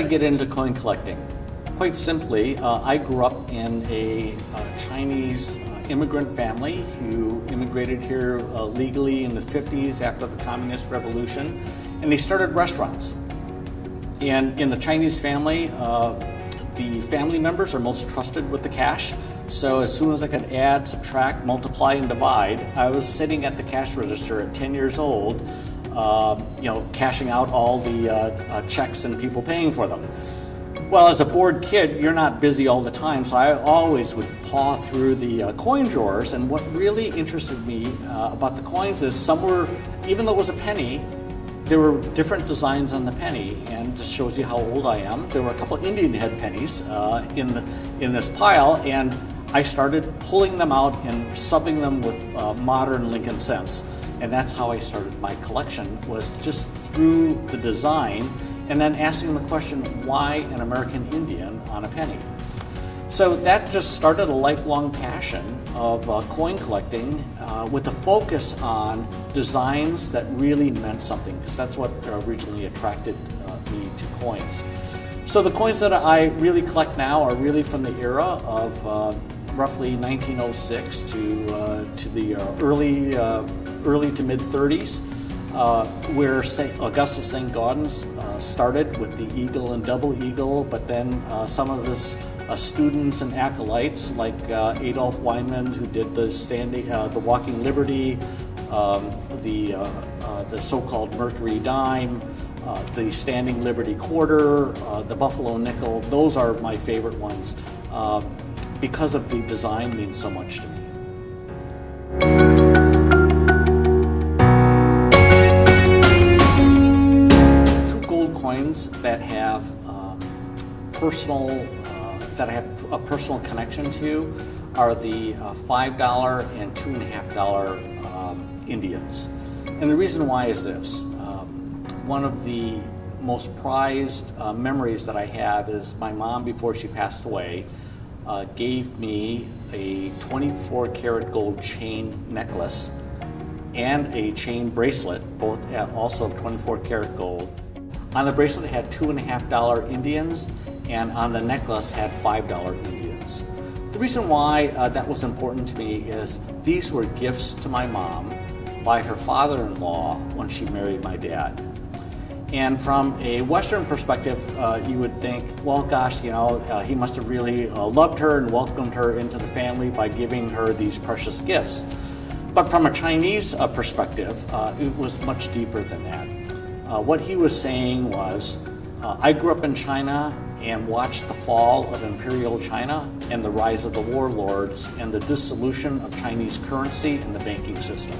I get into coin collecting? Quite simply, I grew up in a Chinese immigrant family who immigrated here legally in the 50s after the Communist Revolution, and they started restaurants. And in the Chinese family, the family members are most trusted with the cash. So as soon as I could add, subtract, multiply, and divide, I was sitting at the cash register at 10 years old, cashing out all the checks and people paying for them. Well, as a bored kid, you're not busy all the time, so I always would paw through the coin drawers, and what really interested me about the coins is some were, even though it was a penny, there were different designs on the penny, and this shows you how old I am. There were a couple Indian head pennies in this pile, and I started pulling them out and subbing them with modern Lincoln cents, and that's how I started my collection, was just through the design, and then asking the question, why an American Indian on a penny? So that just started a lifelong passion of coin collecting with a focus on designs that really meant something, because that's what originally attracted me to coins. So the coins that I really collect now are really from the era of roughly 1906 to the early to mid 30s. Where Augustus St. Gaudens started with the eagle and double eagle, but then some of his students and acolytes like Adolph Weinman, who did the Walking Liberty, the so-called Mercury Dime, the Standing Liberty Quarter, the Buffalo Nickel. Those are my favorite ones because of the design means so much to me. Coins that have that I have a personal connection to are the $5 and $2.50 Indians. And the reason why is this. One of the most prized memories that I have is my mom, before she passed away, gave me a 24 karat gold chain necklace and a chain bracelet, both also of 24 karat gold. On the bracelet it had $2.50 Indians, and on the necklace had $5 Indians. The reason why that was important to me is these were gifts to my mom by her father-in-law when she married my dad. And from a Western perspective, you would think, well, gosh, he must have really loved her and welcomed her into the family by giving her these precious gifts. But from a Chinese perspective, it was much deeper than that. What he was saying was, I grew up in China and watched the fall of Imperial China and the rise of the warlords and the dissolution of Chinese currency and the banking system.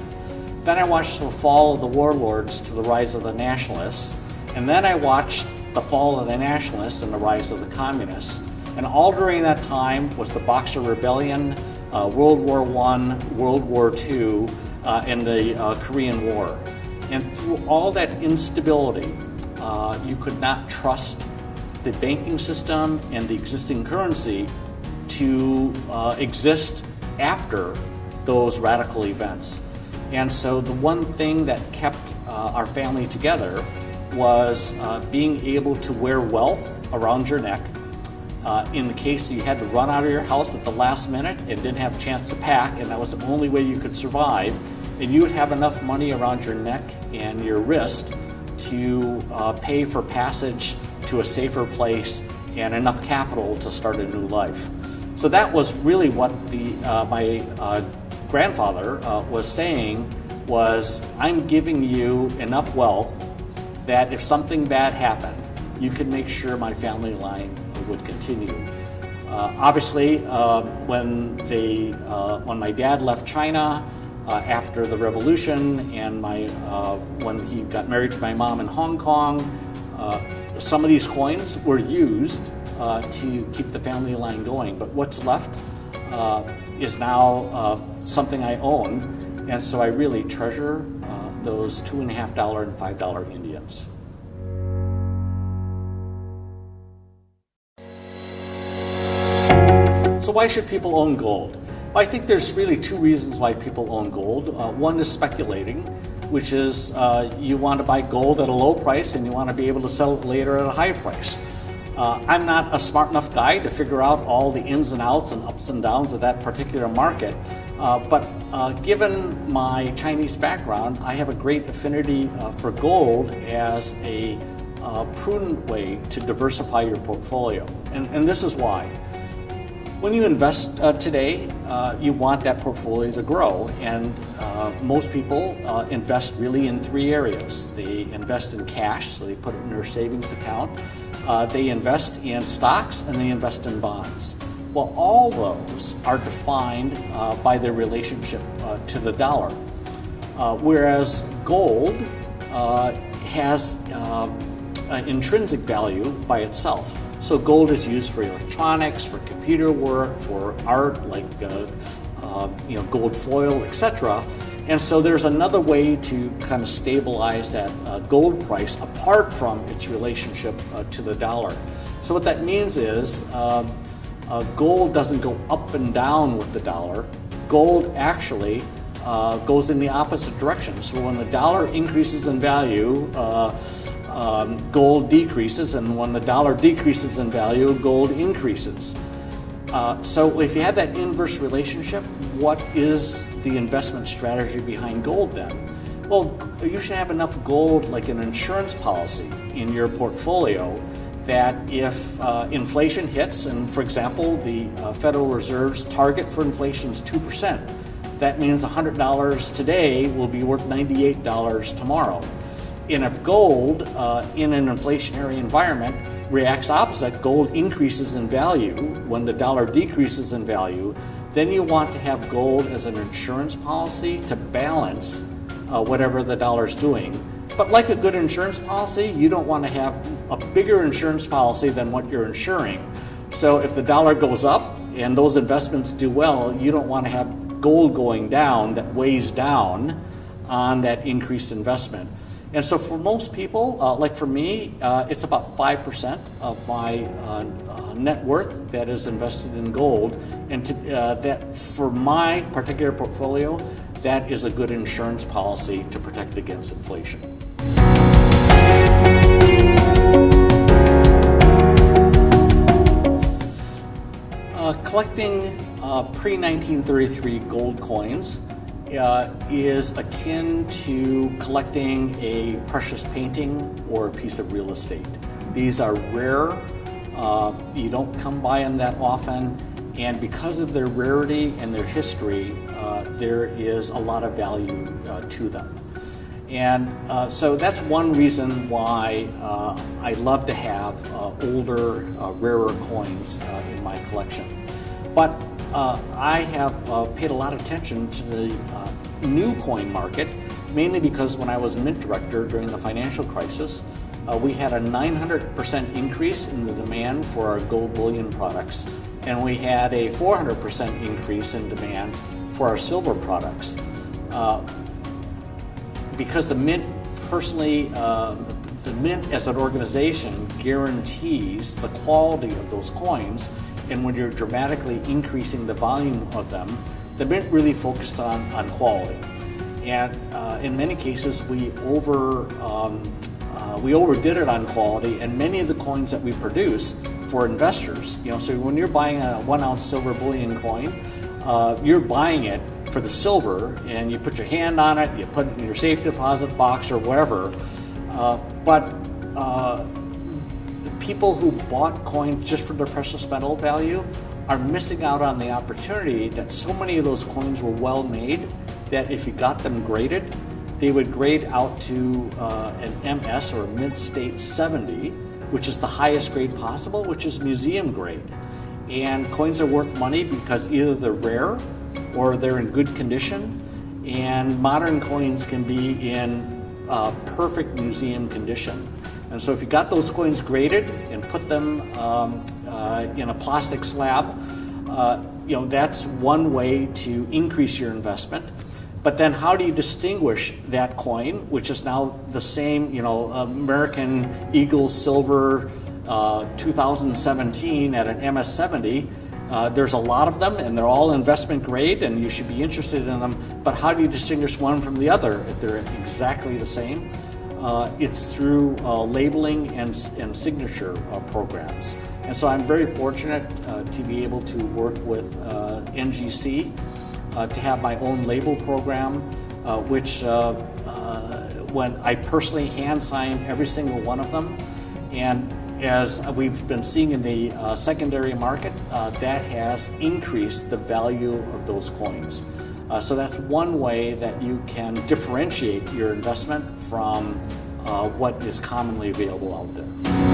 Then I watched the fall of the warlords to the rise of the nationalists, and then I watched the fall of the nationalists and the rise of the communists. And all during that time was the Boxer Rebellion, World War I, World War II, and the Korean War. And through all that instability, you could not trust the banking system and the existing currency to exist after those radical events. And so the one thing that kept our family together was being able to wear wealth around your neck. In the case that you had to run out of your house at the last minute and didn't have a chance to pack, and that was the only way you could survive, and you would have enough money around your neck and your wrist to pay for passage to a safer place and enough capital to start a new life. So that was really what my grandfather was saying, was I'm giving you enough wealth that if something bad happened, you could make sure my family line would continue. Obviously, when my dad left China, after the revolution, and when he got married to my mom in Hong Kong, some of these coins were used to keep the family line going. But what's left is now something I own, and so I really treasure those $2.50 and $5 Indians. So why should people own gold? Well, I think there's really two reasons why people own gold. One is speculating, which is you want to buy gold at a low price and you want to be able to sell it later at a high price. I'm not a smart enough guy to figure out all the ins and outs and ups and downs of that particular market, but given my Chinese background, I have a great affinity for gold as a prudent way to diversify your portfolio. And this is why. When you invest today, you want that portfolio to grow, and most people invest really in three areas. They invest in cash, so they put it in their savings account. They invest in stocks, and they invest in bonds. Well, all those are defined by their relationship to the dollar, whereas gold has intrinsic value by itself. So gold is used for electronics, for computer work, for art like gold foil, etc. And so there's another way to kind of stabilize that gold price apart from its relationship to the dollar. So what that means is gold doesn't go up and down with the dollar. Gold actually goes in the opposite direction. So when the dollar increases in value, gold decreases, and when the dollar decreases in value, gold increases. So if you have that inverse relationship, what is the investment strategy behind gold then? Well, you should have enough gold, like an insurance policy, in your portfolio that if inflation hits, and for example, the Federal Reserve's target for inflation is 2%, that means $100 today will be worth $98 tomorrow. And if gold in an inflationary environment reacts opposite, gold increases in value when the dollar decreases in value, then you want to have gold as an insurance policy to balance whatever the dollar's doing. But like a good insurance policy, you don't want to have a bigger insurance policy than what you're insuring. So if the dollar goes up and those investments do well, you don't want to have gold going down that weighs down on that increased investment. And so for most people, like for me, it's about 5% of my net worth that is invested in gold. And that for my particular portfolio, that is a good insurance policy to protect against inflation. Collecting pre-1933 gold coins is akin to collecting a precious painting or a piece of real estate. These are rare, you don't come by them that often, and because of their rarity and their history, there is a lot of value to them. And so that's one reason why I love to have older, rarer coins in my collection. But I have paid a lot of attention to the new coin market, mainly because when I was mint director during the financial crisis, we had a 900% increase in the demand for our gold bullion products, and we had a 400% increase in demand for our silver products. Because the mint personally, the mint as an organization guarantees the quality of those coins, and when you're dramatically increasing the volume of them, the mint really focused on quality. And in many cases, we overdid it on quality, and many of the coins that we produce for investors, so when you're buying a 1 ounce silver bullion coin, you're buying it for the silver, and you put your hand on it, you put it in your safe deposit box or wherever. But the people who bought coins just for their precious metal value are missing out on the opportunity that so many of those coins were well made that if you got them graded, they would grade out to an MS or a mint state 70, which is the highest grade possible, which is museum grade. And coins are worth money because either they're rare or they're in good condition, and modern coins can be in perfect museum condition. And so if you got those coins graded and put them in a plastic slab, that's one way to increase your investment. But then how do you distinguish that coin, which is now the same, American Eagle Silver 2017 at an MS70? There's a lot of them, and they're all investment grade, and you should be interested in them. But how do you distinguish one from the other if they're exactly the same? it's through labeling and signature programs. And so I'm very fortunate to be able to work with NGC to have my own label program, which when I personally hand sign every single one of them. And as we've been seeing in the secondary market, that has increased the value of those coins. So that's one way that you can differentiate your investment from what is commonly available out there.